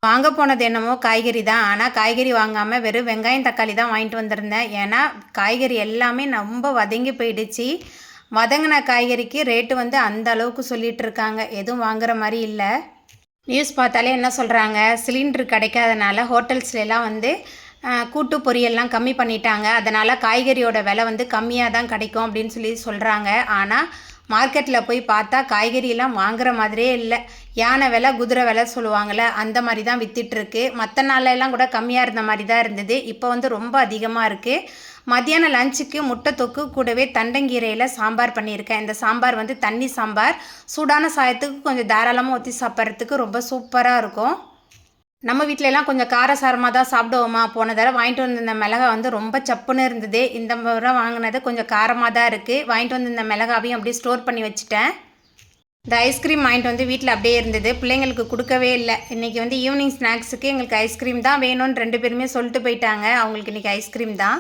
வாங்க போனது என்னமோ காய்கறி தான். ஆனால் காய்கறி வாங்காமல் வெறும் வெங்காயம் தக்காளி தான் வாங்கிட்டு வந்திருந்தேன். ஏன்னா காய்கறி எல்லாமே ரொம்ப வதங்கி போயிடுச்சு. வதங்கின காய்கறிக்கு ரேட்டு வந்து அந்த அளவுக்கு சொல்லிகிட்டு இருக்காங்க. எதுவும் வாங்குற மாதிரி இல்லை. நியூஸ் பார்த்தாலே என்ன சொல்கிறாங்க, சிலிண்டர் கிடைக்காதனால ஹோட்டல்ஸ்லாம் வந்து கூட்டு பொரியல்லாம் கம்மி பண்ணிட்டாங்க. அதனால் காய்கறியோட விலை வந்து கம்மியாக தான் கிடைக்கும் அப்படின்னு சொல்கிறாங்க. ஆனால் மார்க்கெட்டில் போய் பார்த்தா காய்கறியெல்லாம் வாங்குற மாதிரியே இல்லை. யானை விலை குதிரை விலை சொல்லுவாங்கள்ல, அந்த மாதிரி தான் விற்றுட்ருக்கு. மற்ற நாளெல்லாம் கூட கம்மியாக இருந்த மாதிரி தான் இருந்தது. இப்போ வந்து ரொம்ப அதிகமாக இருக்குது. மத்தியானம் லஞ்சுக்கு முட்டை தொக்கு கூடவே தண்டங்கீரையில் சாம்பார் பண்ணியிருக்கேன். இந்த சாம்பார் வந்து தண்ணி சாம்பார். சூடான சாயத்துக்கு கொஞ்சம் தாராளமாக ஊற்றி சாப்பிட்றதுக்கு ரொம்ப சூப்பராக இருக்கும். நம்ம வீட்டிலலாம் கொஞ்சம் காரசாரமாக தான் சாப்பிடுவோமா. போன தடவை வாங்கிட்டு வந்திருந்த மிளகா வந்து ரொம்ப சப்புன்னு இருந்தது. இந்த முறை வாங்கினது கொஞ்சம் காரமாக தான் இருக்குது. வாங்கிட்டு வந்திருந்த மிளகாவையும் அப்படியே ஸ்டோர் பண்ணி வச்சுட்டேன். இந்த ஐஸ்கிரீம் வாங்கிட்டு வந்து வீட்டில் அப்படியே இருந்தது. பிள்ளைங்களுக்கு கொடுக்கவே இல்லை. இன்றைக்கி வந்து ஈவினிங் ஸ்நாக்ஸுக்கு எங்களுக்கு ஐஸ்கிரீம் தான் வேணும்னு 2 பேருமே சொல்லிட்டு போயிட்டாங்க. அவங்களுக்கு இன்றைக்கி ஐஸ்கிரீம் தான்.